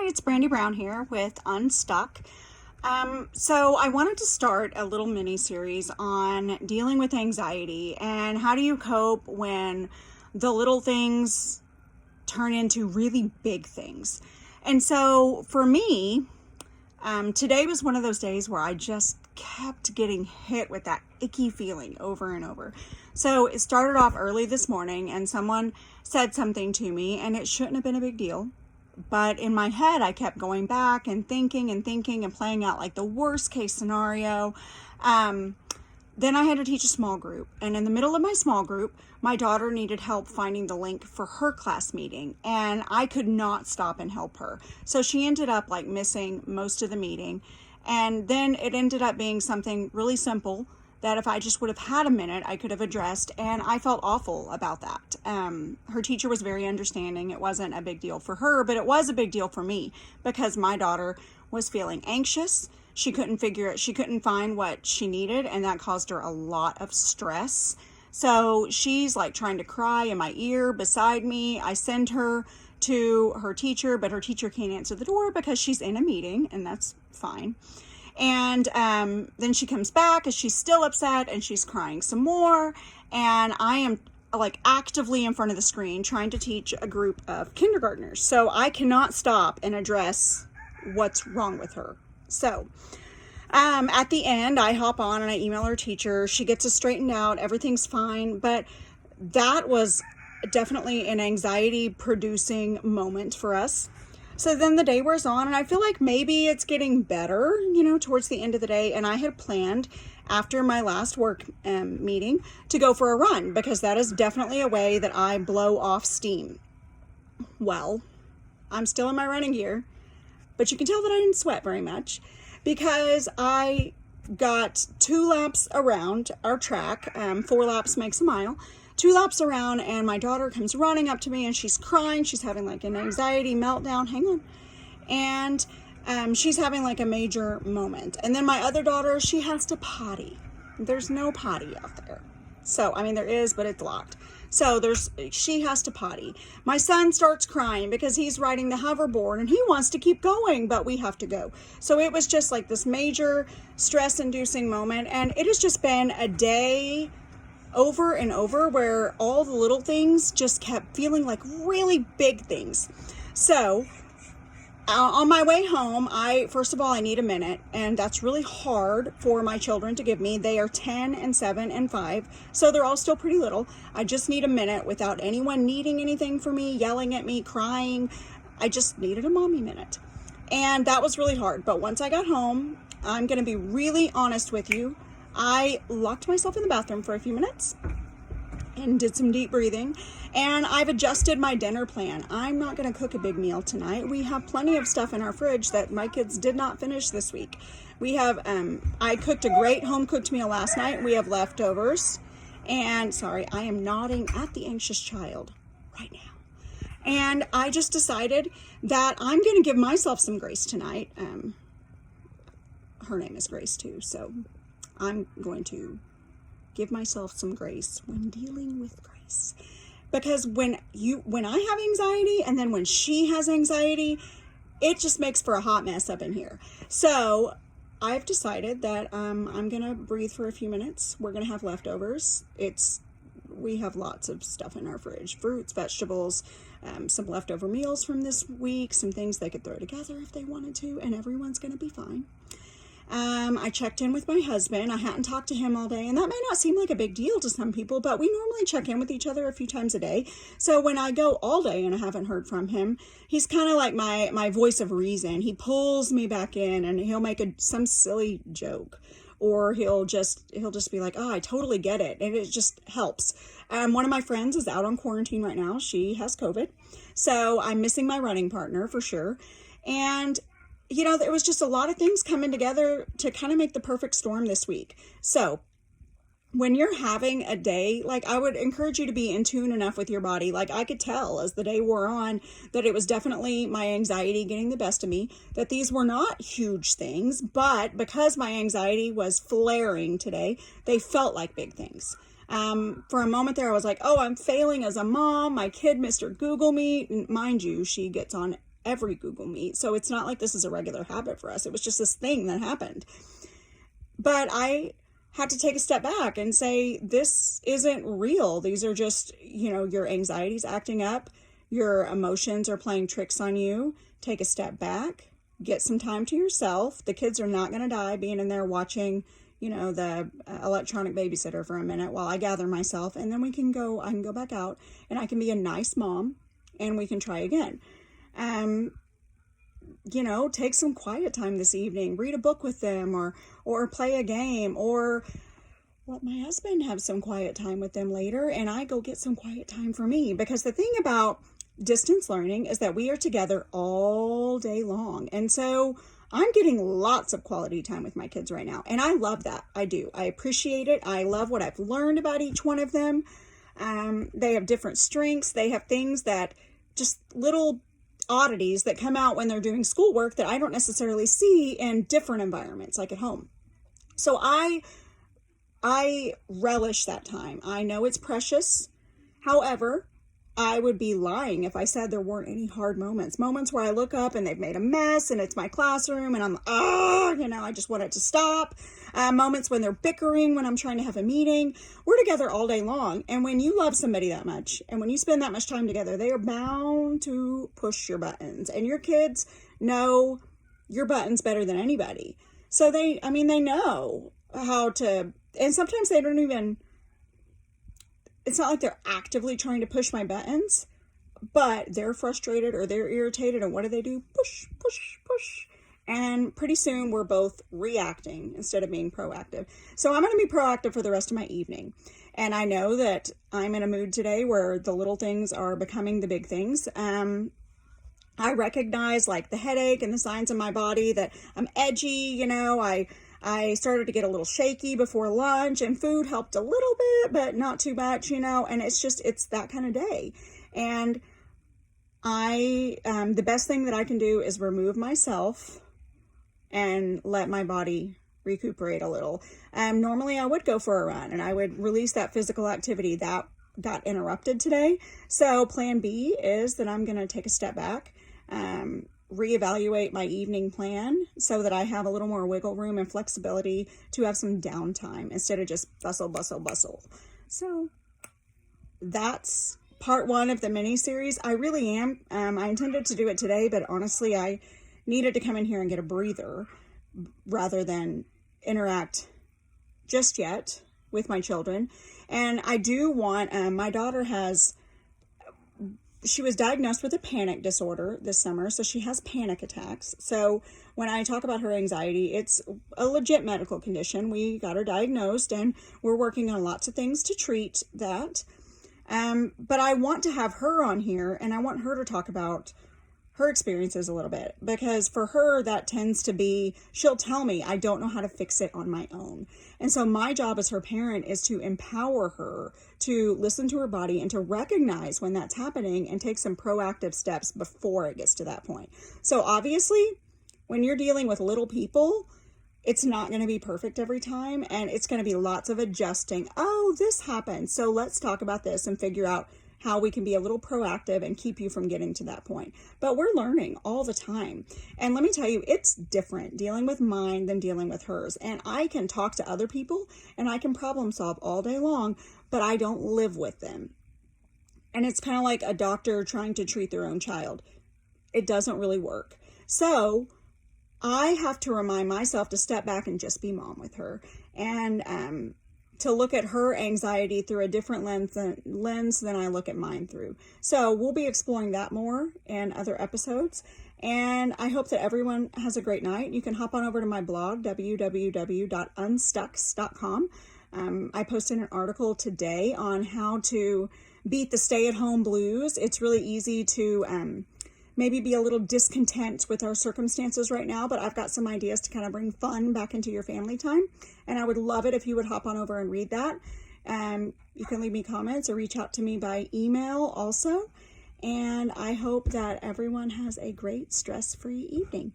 Hi, it's Brandy Brown here with Unstuck. So I wanted to start a little mini series on dealing with anxiety and how do you cope when the little things turn into really big things. And so for me, today was one of those days where I just kept getting hit with that icky feeling over and over. So it started off early this morning and someone said something to me and it shouldn't have been a big deal. But in my head, I kept going back and thinking and playing out like the worst case scenario. Then I had to teach a small group. And in the middle of my small group, my daughter needed help finding the link for her class meeting. And I could not stop and help her. So she ended up like missing most of the meeting. And then it ended up being something really simple that if I just would have had a minute, I could have addressed. And I felt awful about that. Her teacher was very understanding. It wasn't a big deal for her, but it was a big deal for me because my daughter was feeling anxious. She couldn't find what she needed, and that caused her a lot of stress. So she's like trying to cry in my ear beside me. I send her to her teacher, but her teacher can't answer the door because she's in a meeting, and that's fine. And then she comes back and she's still upset and she's crying some more. And I am like actively in front of the screen trying to teach a group of kindergartners. So I cannot stop and address what's wrong with her. So at the end, I hop on and I email her teacher. She gets us straightened out. Everything's fine. But that was definitely an anxiety producing moment for us. So then the day wears on and I feel like maybe it's getting better, towards the end of the day. And I had planned after my last work meeting to go for a run because that is definitely a way that I blow off steam. Well, I'm still in my running gear, but you can tell that I didn't sweat very much because I got 2 laps around our track. 4 laps makes a mile. 2 laps around and my daughter comes running up to me and she's crying. She's having like an anxiety meltdown. Hang on. And she's having like a major moment. And then my other daughter, she has to potty. There's no potty out there. So, there is, but it's locked. So she has to potty. My son starts crying because he's riding the hoverboard and he wants to keep going, but we have to go. So it was just like this major stress inducing moment. And it has just been a day over and over where all the little things just kept feeling like really big things. So on my way home, first of all, I need a minute, and that's really hard for my children to give me. They are 10 and 7 and 5, so they're all still pretty little. I just need a minute without anyone needing anything from me, yelling at me, crying. I just needed a mommy minute. And that was really hard. But once I got home, I'm going to be really honest with you. I locked myself in the bathroom for a few minutes and did some deep breathing, and I've adjusted my dinner plan. I'm not going to cook a big meal tonight. We have plenty of stuff in our fridge that my kids did not finish this week. We have, I cooked a great home-cooked meal last night. We have leftovers, and sorry, I am nodding at the anxious child right now. And I just decided that I'm going to give myself some grace tonight. Her name is Grace too, so I'm going to give myself some grace when dealing with Grace. Because when I have anxiety and then when she has anxiety, it just makes for a hot mess up in here. So I've decided that I'm going to breathe for a few minutes. We're going to have leftovers. We have lots of stuff in our fridge, fruits, vegetables, some leftover meals from this week, some things they could throw together if they wanted to, and everyone's going to be fine. I checked in with my husband. I hadn't talked to him all day, and that may not seem like a big deal to some people, but we normally check in with each other a few times a day. So when I go all day and I haven't heard from him, he's kind of like my voice of reason. He pulls me back in and he'll make some silly joke, or he'll just be like, "Oh, I totally get it." And it just helps. One of my friends is out on quarantine right now. She has COVID. So I'm missing my running partner for sure. And there was just a lot of things coming together to kind of make the perfect storm this week. So when you're having a day, like, I would encourage you to be in tune enough with your body. Like, I could tell as the day wore on that it was definitely my anxiety getting the best of me, that these were not huge things, but because my anxiety was flaring today, they felt like big things. For a moment there, I was like, oh, I'm failing as a mom. My kid, Mr. Google me. Mind you, she gets on every Google Meet. So it's not like this is a regular habit for us. It was just this thing that happened. But I had to take a step back and say, this isn't real. These are just, your anxiety's acting up. Your emotions are playing tricks on you. Take a step back, get some time to yourself. The kids are not going to die being in there watching, the electronic babysitter for a minute while I gather myself. And then I can go back out and I can be a nice mom and we can try again. Take some quiet time this evening, read a book with them or play a game, or let my husband have some quiet time with them later and I go get some quiet time for me. Because the thing about distance learning is that we are together all day long. And so I'm getting lots of quality time with my kids right now. And I love that. I do. I appreciate it. I love what I've learned about each one of them. They have different strengths. They have things that just little oddities that come out when they're doing schoolwork that I don't necessarily see in different environments, like at home. So I relish that time. I know it's precious. However, I would be lying if I said there weren't any hard moments where I look up and they've made a mess and it's my classroom and I'm, I just want it to stop. Moments when they're bickering, when I'm trying to have a meeting. We're together all day long. And when you love somebody that much and when you spend that much time together, they are bound to push your buttons. And your kids know your buttons better than anybody. So they know how to, and sometimes they don't even, it's not like they're actively trying to push my buttons, but they're frustrated or they're irritated. And what do? Push, push, push. And pretty soon we're both reacting instead of being proactive. So I'm going to be proactive for the rest of my evening. And I know that I'm in a mood today where the little things are becoming the big things. I recognize like the headache and the signs in my body that I'm edgy. I started to get a little shaky before lunch and food helped a little bit, but not too much, and it's that kind of day. And the best thing that I can do is remove myself and let my body recuperate a little. Normally I would go for a run and I would release that physical activity that got interrupted today. So plan B is that I'm going to take a step back, reevaluate my evening plan so that I have a little more wiggle room and flexibility to have some downtime instead of just bustle, bustle, bustle. So that's part one of the mini series. I really am. I intended to do it today, but honestly, I needed to come in here and get a breather rather than interact just yet with my children. And I do want, my daughter she was diagnosed with a panic disorder this summer, so she has panic attacks. So when I talk about her anxiety, it's a legit medical condition. We got her diagnosed and we're working on lots of things to treat that. But I want to have her on here and I want her to talk about her experiences a little bit, because for her that tends to be, she'll tell me, I don't know how to fix it on my own. And so my job as her parent is to empower her to listen to her body and to recognize when that's happening and take some proactive steps before it gets to that point. So obviously when you're dealing with little people, it's not going to be perfect every time. And it's going to be lots of adjusting. Oh, this happened. So let's talk about this and figure out how we can be a little proactive and keep you from getting to that point. But we're learning all the time. And let me tell you, it's different dealing with mine than dealing with hers. And I can talk to other people and I can problem solve all day long, but I don't live with them. And it's kind of like a doctor trying to treat their own child. It doesn't really work. So I have to remind myself to step back and just be mom with her. And, to look at her anxiety through a different lens than I look at mine through. So we'll be exploring that more in other episodes. And I hope that everyone has a great night. You can hop on over to my blog, www.unstucks.com. I posted an article today on how to beat the stay-at-home blues. It's really easy to maybe be a little discontent with our circumstances right now, but I've got some ideas to kind of bring fun back into your family time. And I would love it if you would hop on over and read that. You can leave me comments or reach out to me by email also. And I hope that everyone has a great stress-free evening.